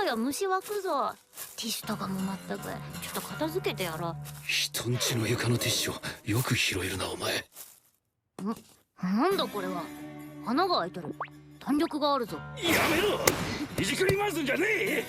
りは虫湧くぞ。ティッシュとかもまったく。ちょっと片付けてやろう。人んちの床のティッシュよく拾えるなお前。なんだこれは。穴が開いてる。弾力があるぞ。やめろ。いじくり回すんじゃねえ。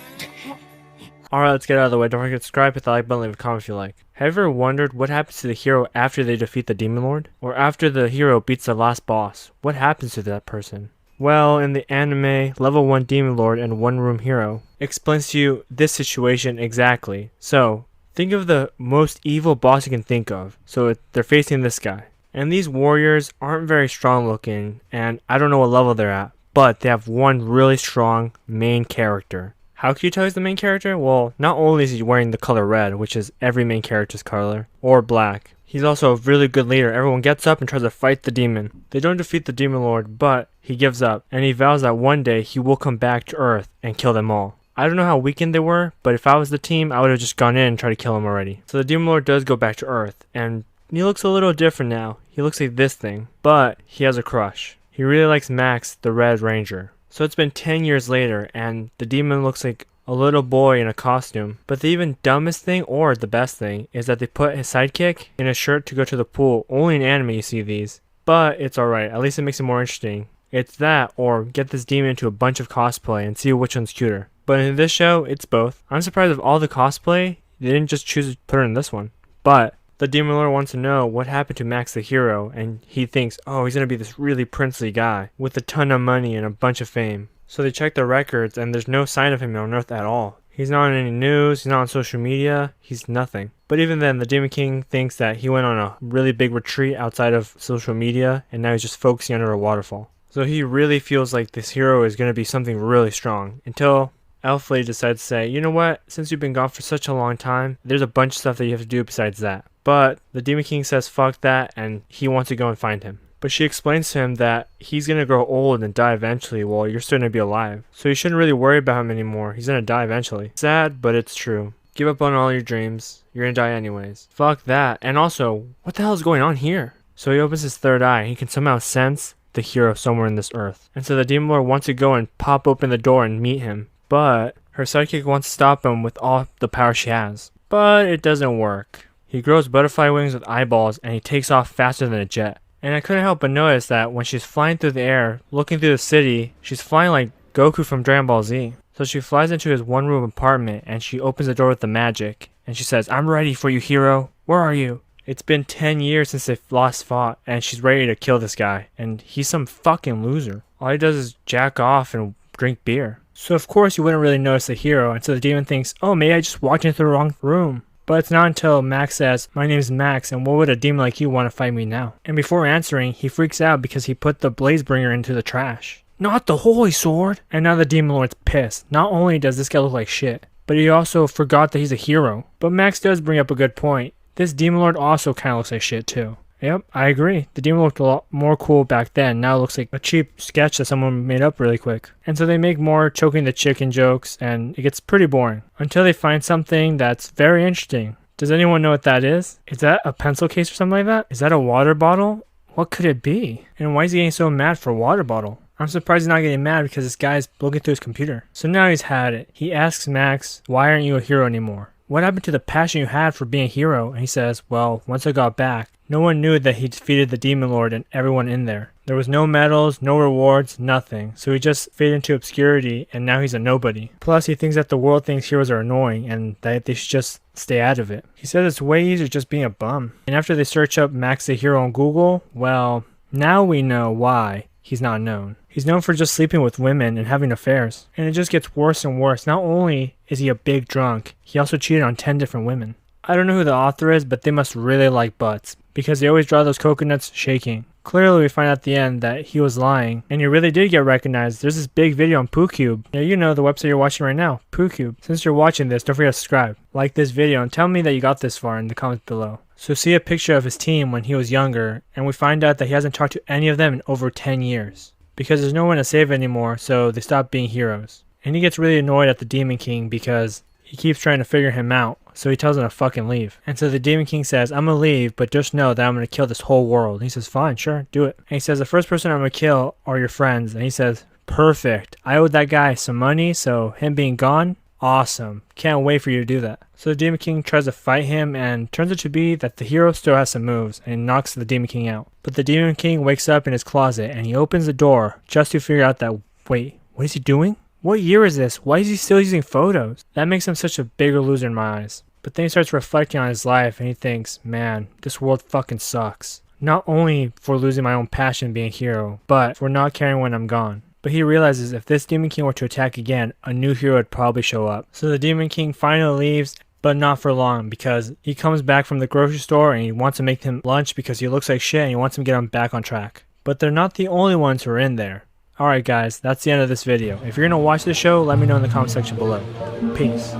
Alright, let's get out of the way. Don't forget to subscribe, hit the like button, leave a comment if you like. Have you ever wondered what happens to the hero after they defeat the Demon Lord? Or after the hero beats the last boss? What happens to that person? Well, in the anime, Level 1 Demon Lord and One Room Hero explains to you this situation exactly. So, think of the most evil boss you can think of. So they're facing this guy. And these warriors aren't very strong looking, and I don't know what level they're at, but they have one really strong main character. How can you tell he's the main character? Well, not only is he wearing the color red, which is every main character's color, or black, he's also a really good leader. Everyone gets up and tries to fight the demon. They don't defeat the Demon Lord, but he gives up, and he vows that one day he will come back to Earth and kill them all. I don't know how weakened they were, but if I was the team, I would have just gone in and tried to kill him already. So the Demon Lord does go back to Earth, and he looks a little different now. He looks like this thing, but he has a crush. He really likes Max, the Red Ranger. So it's been 10 years later, and the demon looks like a little boy in a costume. But the even dumbest thing, or the best thing, is that they put his sidekick in a shirt to go to the pool. Only in anime you see these. But it's alright, at least it makes it more interesting. It's that, or get this demon into a bunch of cosplay and see which one's cuter. But in this show, it's both. I'm surprised of all the cosplay, they didn't just choose to put her in this one. But the Demon Lord wants to know what happened to Max the hero, and he thinks, oh, he's gonna be this really princely guy with a ton of money and a bunch of fame. So they check the records, and there's no sign of him on Earth at all. He's not on any news, he's not on social media, he's nothing. But even then, the Demon King thinks that he went on a really big retreat outside of social media, and now he's just focusing under a waterfall. So he really feels like this hero is gonna be something really strong, until Elf Lady decides to say, you know what, since you've been gone for such a long time, there's a bunch of stuff that you have to do besides that. But the Demon King says fuck that, and he wants to go and find him. But she explains to him that he's gonna grow old and die eventually while you're still gonna be alive. So you shouldn't really worry about him anymore, he's gonna die eventually. Sad, but it's true. Give up on all your dreams, you're gonna die anyways. Fuck that, and also, what the hell is going on here? So he opens his third eye, and he can somehow sense the hero somewhere in this earth. And so the Demon Lord wants to go and pop open the door and meet him. But her sidekick wants to stop him with all the power she has. But it doesn't work. He grows butterfly wings with eyeballs, and he takes off faster than a jet. And I couldn't help but notice that when she's flying through the air, looking through the city, she's flying like Goku from Dragon Ball Z. So she flies into his one-room apartment, and she opens the door with the magic. And she says, I'm ready for you, hero. Where are you? It's been 10 years since they last fought, and she's ready to kill this guy. And he's some fucking loser. All he does is jack off and drink beer. So of course you wouldn't really notice the hero, and so the demon thinks, oh, maybe I just walked into the wrong room. But it's not until Max says, my name's Max, and what would a demon like you want to fight me now? And before answering, he freaks out because he put the Blazebringer into the trash. Not the holy sword! And now the Demon Lord's pissed. Not only does this guy look like shit, but he also forgot that he's a hero. But Max does bring up a good point. This Demon Lord also kinda looks like shit too. Yep, I agree. The demon looked a lot more cool back then. Now it looks like a cheap sketch that someone made up really quick. And so they make more choking the chicken jokes, and it gets pretty boring. Until they find something that's very interesting. Does anyone know what that is? Is that a pencil case or something like that? Is that a water bottle? What could it be? And why is he getting so mad for a water bottle? I'm surprised he's not getting mad because this guy's looking through his computer. So now he's had it. He asks Max, why aren't you a hero anymore? What happened to the passion you had for being a hero? And he says, well, once I got back, no one knew that he defeated the Demon Lord and everyone in there. There was no medals, no rewards, nothing. So he just faded into obscurity, and now he's a nobody. Plus, he thinks that the world thinks heroes are annoying and that they should just stay out of it. He says it's way easier just being a bum. And after they search up Max the Hero on Google, well, now we know why he's not known. He's known for just sleeping with women and having affairs. And it just gets worse and worse. Not only is he a big drunk, he also cheated on 10 different women. I don't know who the author is, but they must really like butts, because they always draw those coconuts shaking. Clearly we find out at the end that he was lying, and he really did get recognized. There's this big video on PooCube. Now you know the website you're watching right now, PooCube. Since you're watching this, don't forget to subscribe, like this video, and tell me that you got this far in the comments below. So see a picture of his team when he was younger, and we find out that he hasn't talked to any of them in over 10 years. Because there's no one to save anymore, so they stop being heroes. And he gets really annoyed at the Demon King because he keeps trying to figure him out, so he tells him to fucking leave. And so the Demon King says, I'm gonna leave, but just know that I'm gonna kill this whole world. And he says, fine, sure, do it. And he says, the first person I'm gonna kill are your friends. And he says, perfect. I owed that guy some money, so him being gone, Awesome. Can't wait for you to do that. So the Demon King tries to fight him and turns it to be that the hero still has some moves and knocks the Demon King out. But the Demon King wakes up in his closet and he opens the door just to figure out that, wait, what is he doing? What year is this? Why is he still using photos? That makes him such a bigger loser in my eyes. But then he starts reflecting on his life and he thinks, man, this world fucking sucks. Not only for losing my own passion being a hero, but for not caring when I'm gone. But he realizes if this Demon King were to attack again, a new hero would probably show up. So the Demon King finally leaves, but not for long, because he comes back from the grocery store and he wants to make him lunch because he looks like shit and he wants him to get him back on track. But they're not the only ones who are in there. Alright guys, that's the end of this video. If you're gonna watch this show, let me know in the comment section below. Peace.